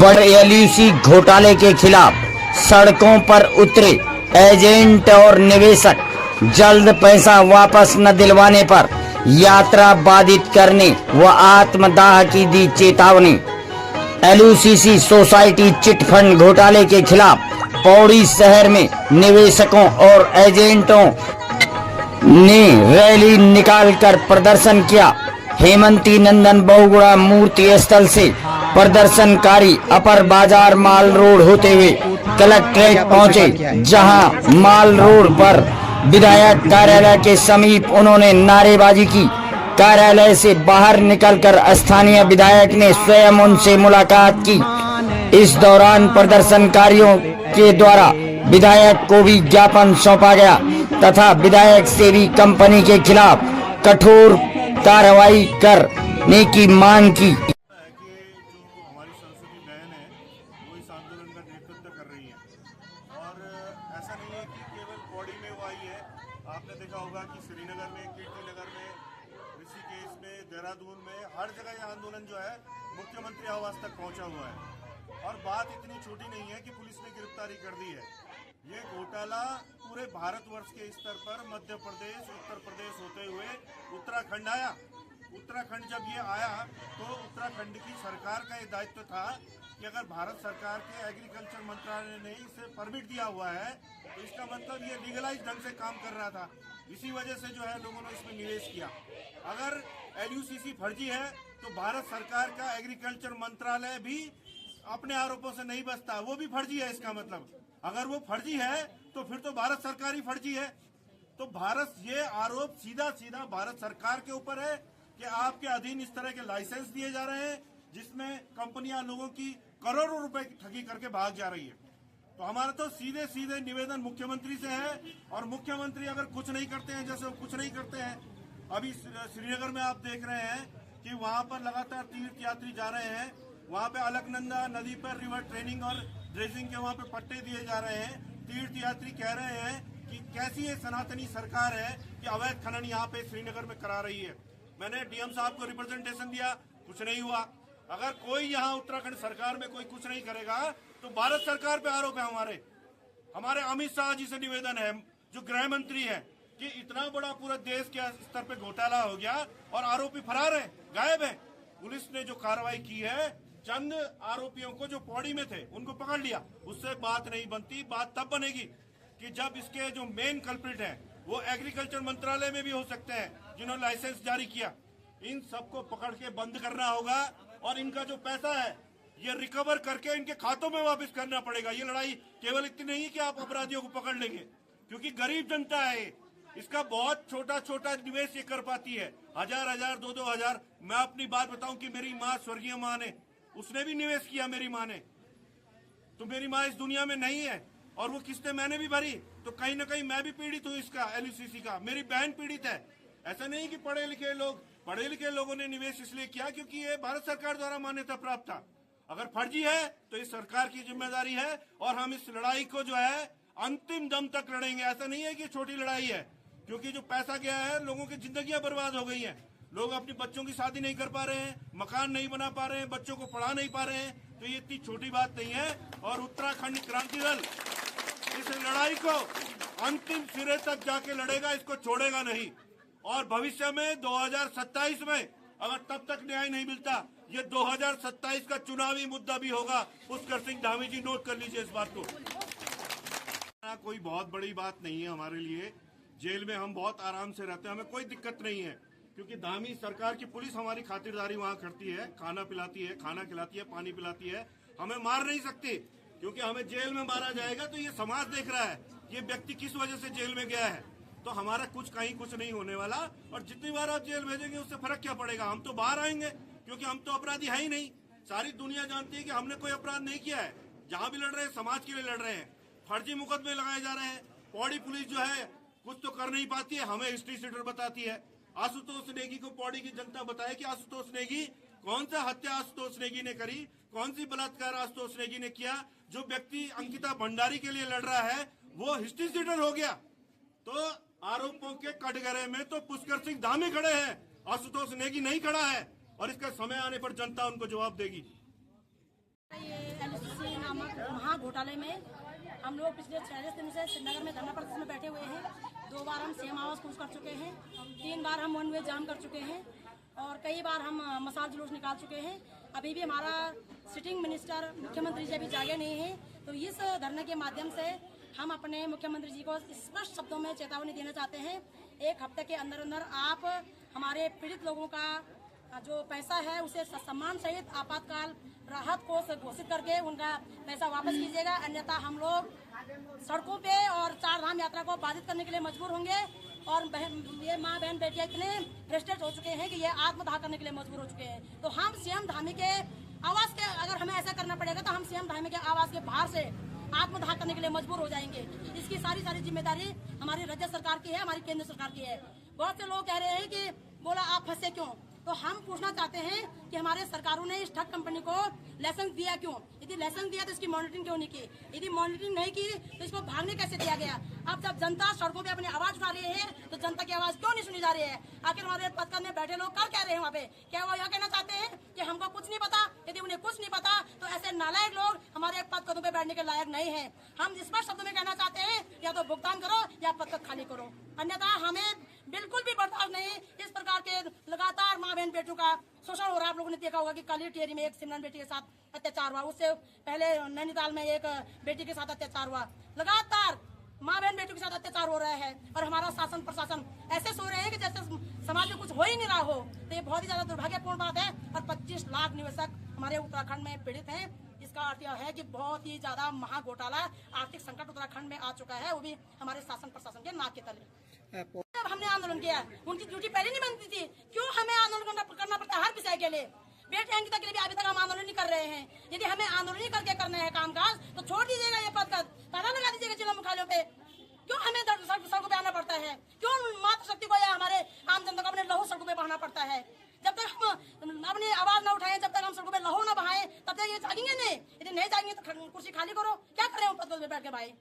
बड़े एलयूसी घोटाले के खिलाफ सड़कों पर उतरे एजेंट और निवेशक। जल्द पैसा वापस न दिलवाने पर यात्रा बाधित करने व आत्मदाह की दी चेतावनी। एलयूसीसी सोसाइटी चिटफंड घोटाले के खिलाफ पौड़ी शहर में निवेशकों और एजेंटों ने रैली निकालकर प्रदर्शन किया। हेमंती नंदन बहुगुणा मूर्ति स्थल से प्रदर्शनकारी अपर बाजार माल रोड होते हुए कलेक्ट्रेट पहुंचे, जहां माल रोड पर विधायक कार्यालय के समीप उन्होंने नारेबाजी की। कार्यालय से बाहर निकलकर स्थानीय विधायक ने स्वयं उनसे मुलाकात की। इस दौरान प्रदर्शनकारियों के द्वारा विधायक को भी ज्ञापन सौंपा गया तथा विधायक से भी कंपनी के खिलाफ कठोर कार्रवाई करने की मांग की। ऐसा नहीं है कि केवल पौड़ी में वो आई है। आपने देखा होगा कि श्रीनगर में, कीर्तिनगर में, ऋषिकेश में, देहरादून में, हर जगह ये आंदोलन जो है मुख्यमंत्री आवास तक पहुंचा हुआ है। और बात इतनी छोटी नहीं है कि पुलिस ने गिरफ्तारी कर दी है। ये घोटाला पूरे भारतवर्ष के स्तर पर मध्य प्रदेश, उत्तर प्रदेश होते हुए उत्तराखंड आया। उत्तराखंड जब ये आया तो उत्तराखंड की सरकार का ये दायित्व था कि अगर भारत सरकार के एग्रीकल्चर मंत्रालय ने इसे परमिट दिया हुआ है तो इसका मतलब ये लीगलाइज ढंग से काम कर रहा था। इसी वजह से जो है लोगों ने इसमें निवेश किया। अगर एलयूसीसी फर्जी है तो भारत सरकार का एग्रीकल्चर मंत्रालय भी अपने आरोपों से नहीं बचता, वो भी फर्जी है। इसका मतलब अगर वो फर्जी है तो फिर तो भारत सरकार ही फर्जी है। तो भारत ये आरोप सीधा सीधा भारत सरकार के ऊपर है कि आपके अधीन इस तरह के लाइसेंस दिए जा रहे हैं जिसमें कंपनियां लोगों की करोड़ों रुपए की ठगी करके भाग जा रही है। तो हमारा तो सीधे सीधे निवेदन मुख्यमंत्री से है। और मुख्यमंत्री अगर कुछ नहीं करते हैं, जैसे वो कुछ नहीं करते हैं, अभी श्रीनगर में आप देख रहे हैं कि वहां पर लगातार तीर्थ यात्री जा रहे हैं। वहां पे अलकनंदा नदी पर रिवर ट्रेनिंग और ड्रेजिंग के वहां पे पट्टे दिए जा रहे हैं। तीर्थ यात्री कह रहे हैं कि कैसी ये सनातनी सरकार है कि अवैध खनन यहाँ पे श्रीनगर में करा रही है। मैंने डीएम साहब को रिप्रेजेंटेशन दिया, कुछ नहीं हुआ। अगर कोई यहाँ उत्तराखंड सरकार में कोई कुछ नहीं करेगा तो भारत सरकार पे आरोप है। हमारे अमित शाह जी से निवेदन है, जो गृह मंत्री है, कि इतना बड़ा पूरा देश के स्तर पे घोटाला हो गया और आरोपी फरार है, गायब है। पुलिस ने जो कार्रवाई की है, चंद आरोपियों को जो पौड़ी में थे उनको पकड़ लिया, उससे बात नहीं बनती। बात तब बनेगी कि जब इसके जो मेन कल्प्रिट हैं वो एग्रीकल्चर मंत्रालय में भी हो सकते हैं, जिन्होंने लाइसेंस जारी किया। इन सबको पकड़ के बंद करना होगा और इनका जो पैसा है ये रिकवर करके इनके खातों में वापस करना पड़ेगा। ये लड़ाई केवल इतनी नहीं कि आप अपराधियों को पकड़ लेंगे, क्योंकि गरीब जनता है, इसका बहुत छोटा छोटा निवेश ये कर पाती है, 1000 2 हजार। मैं अपनी बात बताऊं कि मेरी माँ, स्वर्गीय माँ ने, उसने भी निवेश किया। मेरी माँ ने, तो मेरी माँ इस दुनिया में नहीं है और वो किस्तें मैंने भी भरी, तो कहीं ना कहीं मैं भी पीड़ित हूँ इसका, एलयूसीसी का। मेरी बहन पीड़ित है। ऐसा नहीं कि पढ़े लिखे लोगों ने निवेश इसलिए किया क्योंकि ये भारत सरकार द्वारा मान्यता प्राप्त था। अगर फर्जी है तो इस सरकार की जिम्मेदारी है और हम इस लड़ाई को जो है अंतिम दम तक लड़ेंगे। ऐसा नहीं है कि छोटी लड़ाई है, क्योंकि जो पैसा गया है, लोगों की जिंदगियां बर्बाद हो गई हैं। लोग अपनी बच्चों की शादी नहीं कर पा रहे हैं, मकान नहीं बना पा रहे हैं, बच्चों को पढ़ा नहीं पा रहे हैं। तो ये इतनी छोटी बात नहीं है। और उत्तराखंड क्रांति दल इस लड़ाई को अंतिम सिरे तक जाके लड़ेगा, इसको छोड़ेगा नहीं। और भविष्य में 2027 में अगर तब तक न्याय नहीं मिलता, ये 2027 का चुनावी मुद्दा भी होगा। पुष्कर सिंह धामी जी, नोट कर लीजिए इस बात को। कोई बहुत बड़ी बात नहीं है हमारे लिए। जेल में हम बहुत आराम से रहते हैं, हमें कोई दिक्कत नहीं है, क्योंकि धामी सरकार की पुलिस हमारी खातिरदारी वहाँ करती है, खाना पिलाती है, खाना खिलाती है, पानी पिलाती है। हमें मार नहीं सकती, क्योंकि हमें जेल में मारा जाएगा तो ये समाज देख रहा है ये व्यक्ति किस वजह से जेल में गया है। तो हमारा कुछ नहीं होने वाला। और जितनी बार आप जेल भेजेंगे उससे फर्क क्या पड़ेगा, हम तो बाहर आएंगे, क्योंकि हम तो अपराधी है ही नहीं। सारी दुनिया जानती है कि हमने कोई अपराध नहीं किया है। जहां भी लड़ रहे हैं समाज के लिए लड़ रहे हैं। फर्जी मुकदमे लगाए जा रहे हैं। पौड़ी पुलिस जो है कुछ तो कर नहीं पाती है, हमें हिस्ट्री सीटर बताती है। आशुतोष नेगी को पौड़ी की जनता बताए कि आशुतोष नेगी, कौन सा हत्या आशुतोष नेगी ने करी, कौन सी बलात्कार आशुतोष नेगी ने किया। जो व्यक्ति अंकिता भंडारी के लिए लड़ रहा है वो हिस्ट्री सीटर हो गया। तो आरोपों के कटघरे में तो पुष्कर सिंह धामी खड़े हैं, आशुतोष नेगी नहीं खड़ा है। और इसका समय आने पर जनता उनको जवाब देगी। नामक महा घोटाले में हम लोग पिछले 46 दिन से श्रीनगर में धरना प्रदर्शन में बैठे हुए हैं। 2 बार हम सीएम आवास कूच कर चुके हैं, 3 बार हम वन वे जाम कर चुके हैं और कई बार हम मसाल जुलूस निकाल चुके हैं। अभी भी हमारा सिटिंग मिनिस्टर मुख्यमंत्री जी अभी जागे नहीं है। तो इस धरने के माध्यम से हम अपने मुख्यमंत्री जी को स्पष्ट शब्दों में चेतावनी देना चाहते हैं। 1 हफ्ते के अंदर अंदर आप हमारे पीड़ित लोगों का जो पैसा है उसे सम्मान सहित आपातकाल राहत कोष घोषित करके उनका पैसा वापस कीजिएगा, अन्यथा हम लोग सड़कों पे और 4 धाम यात्रा को बाधित करने के लिए मजबूर होंगे। और ये माँ बहन बेटियां इतने फ्रस्ट्रेट हो चुके हैं कि ये आत्मदाह करने के लिए मजबूर हो चुके हैं। तो हम सीएम धामी के आवास के, अगर हमें ऐसा करना पड़ेगा तो हम सीएम धामी के आवास के बाहर से आत्मदाह करने के लिए मजबूर हो जाएंगे। इसकी सारी जिम्मेदारी हमारी राज्य सरकार की है, हमारी केंद्र सरकार की है। बहुत से लोग कह रहे हैं कि बोला आप फंसे क्यों, तो हम पूछना चाहते हैं कि हमारे सरकारों ने इस ठग कंपनी को लाइसेंस दिया क्यों? यदि लाइसेंस दिया तो इसकी मॉनिटरिंग क्यों नहीं की? यदि मॉनिटरिंग नहीं की तो इसको भागने कैसे दिया गया? अब जब जनता सड़कों पे अपनी आवाज उठा रही है तो जनता की आवाज क्यों नहीं सुनी जा रही है? आखिर हमारे पदकर में बैठे लोग क्या कह रहे हैं वहाँ पे? क्या वो यह कहना चाहते हैं कि हमको कुछ नहीं पता? यदि उन्हें कुछ नहीं पता तो ऐसे नालायक लोग हमारे पदकों पे बैठने के लायक नहीं है। हम स्पष्ट शब्दों में कहना चाहते हैं या तो भुगतान करो या पद खाली करो, अन्यथा हमें बिल्कुल भी बर्दाश्त नहीं। इस प्रकार के लगातार माँ बहन बेटियों का शोषण हो रहा है। आप लोगों ने देखा होगा कि कल ही टिहरी में एक सिमरन बेटी के साथ अत्याचार हुआ, उससे पहले नैनीताल में एक बेटी के साथ अत्याचार हुआ। लगातार माँ बहन बेटियों के साथ अत्याचार हो रहा है और हमारा शासन प्रशासन ऐसे सो रहे हैं कि जैसे समाज में कुछ हो ही नहीं रहा हो। तो ये बहुत ही ज्यादा दुर्भाग्यपूर्ण बात है। और 25 लाख निवेशक हमारे उत्तराखंड में पीड़ित हैं। इसका अर्थ यह है कि बहुत ही ज्यादा महा घोटाला, आर्थिक संकट उत्तराखंड में आ चुका है, वो भी हमारे शासन प्रशासन के नाक के तले। जब हमने आंदोलन किया, उनकी ड्यूटी पहले नहीं बनती थी, क्यों हमें आंदोलन करना पड़ता है हर विषय के लिए? बेटियां अंकिता के लिए भी अभी तक हम आंदोलन नहीं कर रहे हैं। यदि हमें आंदोलन नहीं करके करना है कामकाज तो छोड़ दीजिएगा ये पद, ताला लगा दीजिएगा जिला मुख्यालयों पे। क्यों हमें सड़कों पे आना पड़ता है? क्यों मातृशक्ति को या हमारे आम जनता को अपने लहू सड़कों पे बहाना पड़ता है? जब तक हम अपनी आवाज न उठाएं, जब तक हम सड़कों पे लहू न बहाएं, तब तक ये जागेंगे नहीं। यदि नहीं जागेंगे तो कुर्सी खाली करो। क्या करें हम पद पे बैठ के भाई?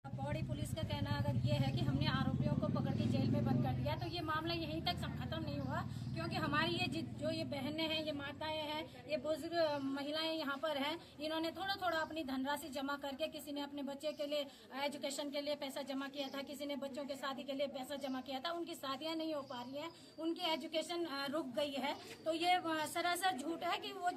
पौड़ी पुलिस का कहना अगर ये है कि हमने आरोपियों को पकड़ के जेल में बंद कर दिया, तो ये मामला यहीं तक खत्म नहीं हुआ, क्योंकि हमारी ये जो ये बहनें हैं, ये माताएं हैं, ये बुजुर्ग महिलाएं यहाँ पर हैं, इन्होंने थोड़ा थोड़ा अपनी धनराशि जमा करके, किसी ने अपने बच्चे के लिए एजुकेशन के लिए पैसा जमा किया था, किसी ने बच्चों के शादी के लिए पैसा जमा किया था। उनकी शादियाँ नहीं हो पा रही हैं, उनकी एजुकेशन रुक गई है। तो ये सरासर झूठ है कि वो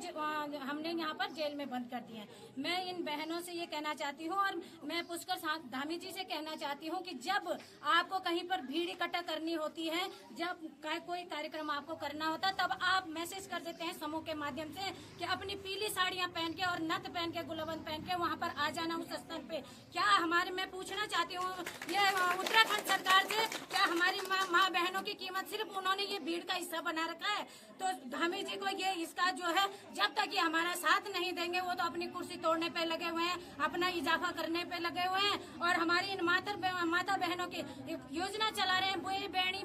हमने यहाँ पर जेल में बंद कर दिए हैं। मैं इन बहनों से ये कहना चाहती हूँ और मैं पुष्कर धामी जी से कहना चाहती हूँ कि जब आपको कहीं पर भीड़ इकट्ठा करनी होती है, जब कोई कार्यक्रम आपको करना होता है, तब आप मैसेज कर देते हैं समूह के माध्यम से कि अपनी पीली साड़ियाँ पहन के और नथ पहन के, गुलबंद पहन के वहाँ पर आ जाना उस स्थल पे। क्या हमारे, मैं पूछना चाहती हूँ ये उत्तराखंड सरकार से, क्या हमारी माँ बहनों की कीमत सिर्फ उन्होंने ये भीड़ का हिस्सा बना रखा है? तो धामी जी को ये इसका जो है, जब तक ये हमारा साथ नहीं देंगे, वो तो अपनी कुर्सी तोड़ने पे लगे हुए हैं, अपना इजाफा करने पे लगे हुए हैं। और हमारी इन माता बहनों की योजना चला रहे हैं, बुई बेणी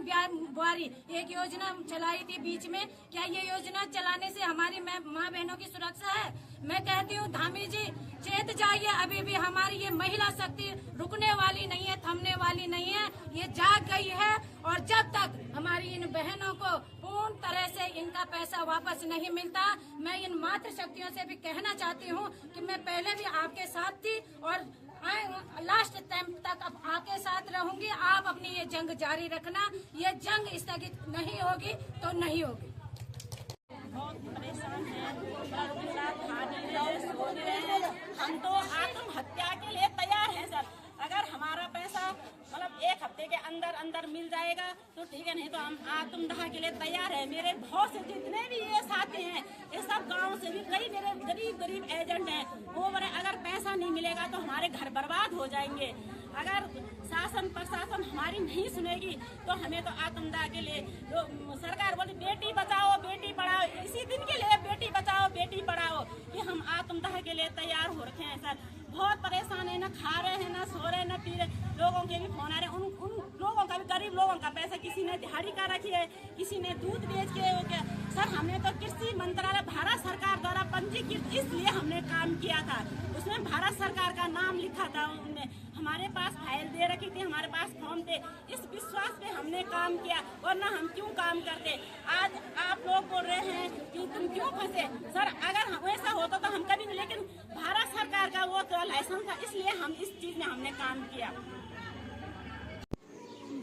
बुआरी एक योजना चलाई थी बीच में। क्या ये योजना चलाने से हमारी माँ बहनों की सुरक्षा है? मैं कहती हूँ धामी जी चेत जाइए, अभी भी हमारी ये महिला शक्ति रुकने वाली नहीं है, थमने वाली नहीं है, ये जाग गई है। और जब तक हमारी इन बहनों को पूर्ण तरह से इनका पैसा वापस नहीं मिलता, मैं इन मातृ शक्तियों से भी कहना चाहती हूँ कि मैं पहले भी आपके साथ थी और लास्ट टाइम तक अब आपके साथ रहूंगी। आप अपनी ये जंग जारी रखना, ये जंग स्थगित नहीं होगी तो नहीं होगी। बहुत परेशान है, हम तो आत्महत्या के लिए तैयार हैं सर। अगर हमारा पैसा मतलब 1 हफ्ते के अंदर अंदर मिल जाएगा तो ठीक है, नहीं तो हम आत्मदाह के लिए तैयार है। मेरे बहुत से जितने भी ये साथी हैं, ये सब गांव से भी कई मेरे गरीब एजेंट हैं, वो बोले अगर पैसा नहीं मिलेगा तो हमारे घर बर्बाद हो जाएंगे। अगर शासन प्रशासन हमारी नहीं सुनेगी तो हमें तो आत्मदाह के लिए तो सरकार बोली बेटी बचाओ बेटी पढ़ाओ, इसी दिन के लिए बेटी बचाओ बेटी पढ़ाओ कि हम आत्मदाह के लिए तैयार हो रखे हैं सर। बहुत परेशान है, ना खा रहे हैं, ना सो रहे हैं, ना पी रहे। लोगों के भी फोन आ रहे हैं, उन लोगों का भी, गरीब लोगों का पैसा किसी ने दिहाड़ी का रखी है, किसी ने दूध बेच के हो गया। सर हमने तो कृषि मंत्रालय भारत सरकार द्वारा पंजीकृत इसलिए हमने काम किया था, उसमें भारत सरकार का नाम लिखा था, उनमें हमारे हमारे पास फाइल दे रखी थी, हमारे पास फॉर्म थे। इस विश्वास पे हमने काम किया, वरना हम क्यों काम करते। आज आप लोग बोल रहे हैं कि तुम क्यों फंसे। सर अगर वैसा होता तो हम कभी नहीं, लेकिन भारत सरकार का वो लाइसेंस था, इसलिए हम इस चीज में हमने काम किया।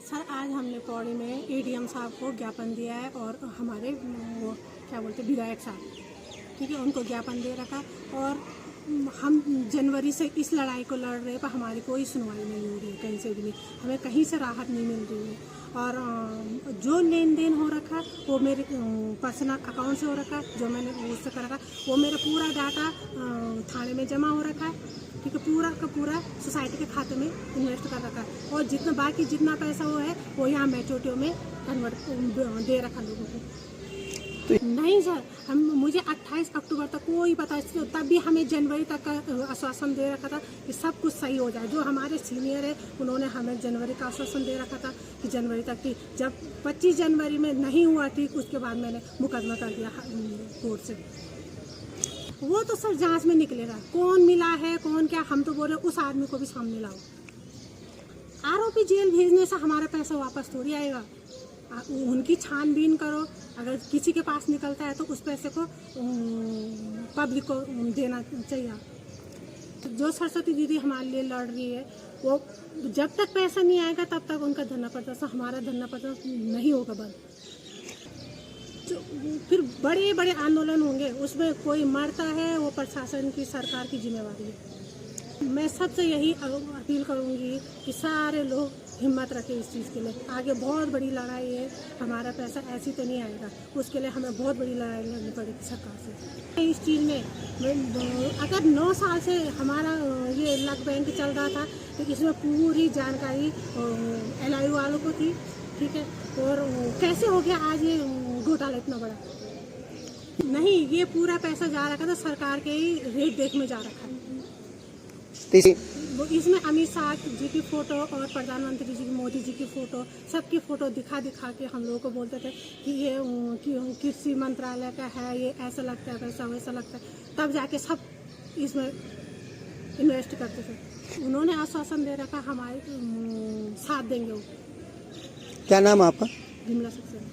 सर आज हमने पौड़ी में एडीएम साहब को ज्ञापन दिया है और हमारे वो क्या बोलते विधायक साहब, ठीक है, उनको ज्ञापन दे रखा। और हम जनवरी से इस लड़ाई को लड़ रहे हैं, पर हमारी कोई सुनवाई नहीं हो रही है, कहीं से भी नहीं, हमें कहीं से राहत नहीं मिल रही है। और जो लेन देन हो रखा वो मेरे पर्सनल अकाउंट से हो रखा, जो मैंने उससे कर रखा वो मेरा पूरा डाटा थाने में जमा हो रखा है, ठीक है, पूरा का पूरा सोसाइटी के खाते में इन्वेस्ट कर रखा है। और जितना बाकी जितना पैसा वो है वो यहाँ मैच्योरिटी में कन्वर्ट दे रखा लोगों को। नहीं सर, मुझे 28 अक्टूबर तक कोई पता, तब भी हमें जनवरी तक का आश्वासन दे रखा था कि सब कुछ सही हो जाए। जो हमारे सीनियर है उन्होंने हमें जनवरी का आश्वासन दे रखा था कि जनवरी तक ठीक। जब 25 जनवरी में नहीं हुआ ठीक, उसके बाद मैंने मुकदमा कर दिया कोर्ट से। वो तो सर जांच में निकलेगा, कौन मिला है कौन क्या। हम तो बोल रहे उस आदमी को भी सामने लाओ। आरोपी जेल भेजने से हमारा पैसा वापस थोड़ी आएगा। उनकी छानबीन करो, अगर किसी के पास निकलता है तो उस पैसे को पब्लिक को देना चाहिए। तो जो सरस्वती दीदी हमारे लिए लड़ रही है, वो जब तक पैसा नहीं आएगा तब तक उनका धरना प्रदर्शन, हमारा धरना प्रदर्शन नहीं होगा बंद। तो फिर बड़े बड़े आंदोलन होंगे, उसमें कोई मरता है वो प्रशासन की सरकार की जिम्मेवारी है। मैं सबसे यही अपील करूंगी कि सारे लोग हिम्मत रखें इस चीज़ के लिए। आगे बहुत बड़ी लड़ाई है, हमारा पैसा ऐसी तो नहीं आएगा, उसके लिए हमें बहुत बड़ी लड़ाई लड़नी पड़ेगी सरकार से। इस चीज़ में अगर 9 साल से हमारा ये लक बैंक चल रहा था तो इसमें पूरी जानकारी LIU वालों को थी, ठीक है। और कैसे हो गया आज ये घोटाला इतना बड़ा? नहीं, ये पूरा पैसा जा रखा था सरकार के ही रेट देख में जा रखा है। वो इसमें अमित शाह जी की फ़ोटो और प्रधानमंत्री जी की, मोदी जी की फ़ोटो, सबकी फ़ोटो दिखा के हम लोगों को बोलते थे कि ये कृषि मंत्रालय का है, ये ऐसा लगता है वैसा वैसा लगता है, तब जाके सब इसमें इन्वेस्ट करते थे। उन्होंने आश्वासन दे रखा हमारे साथ देंगे। वो क्या नाम है आपका? विमला सक्सेना।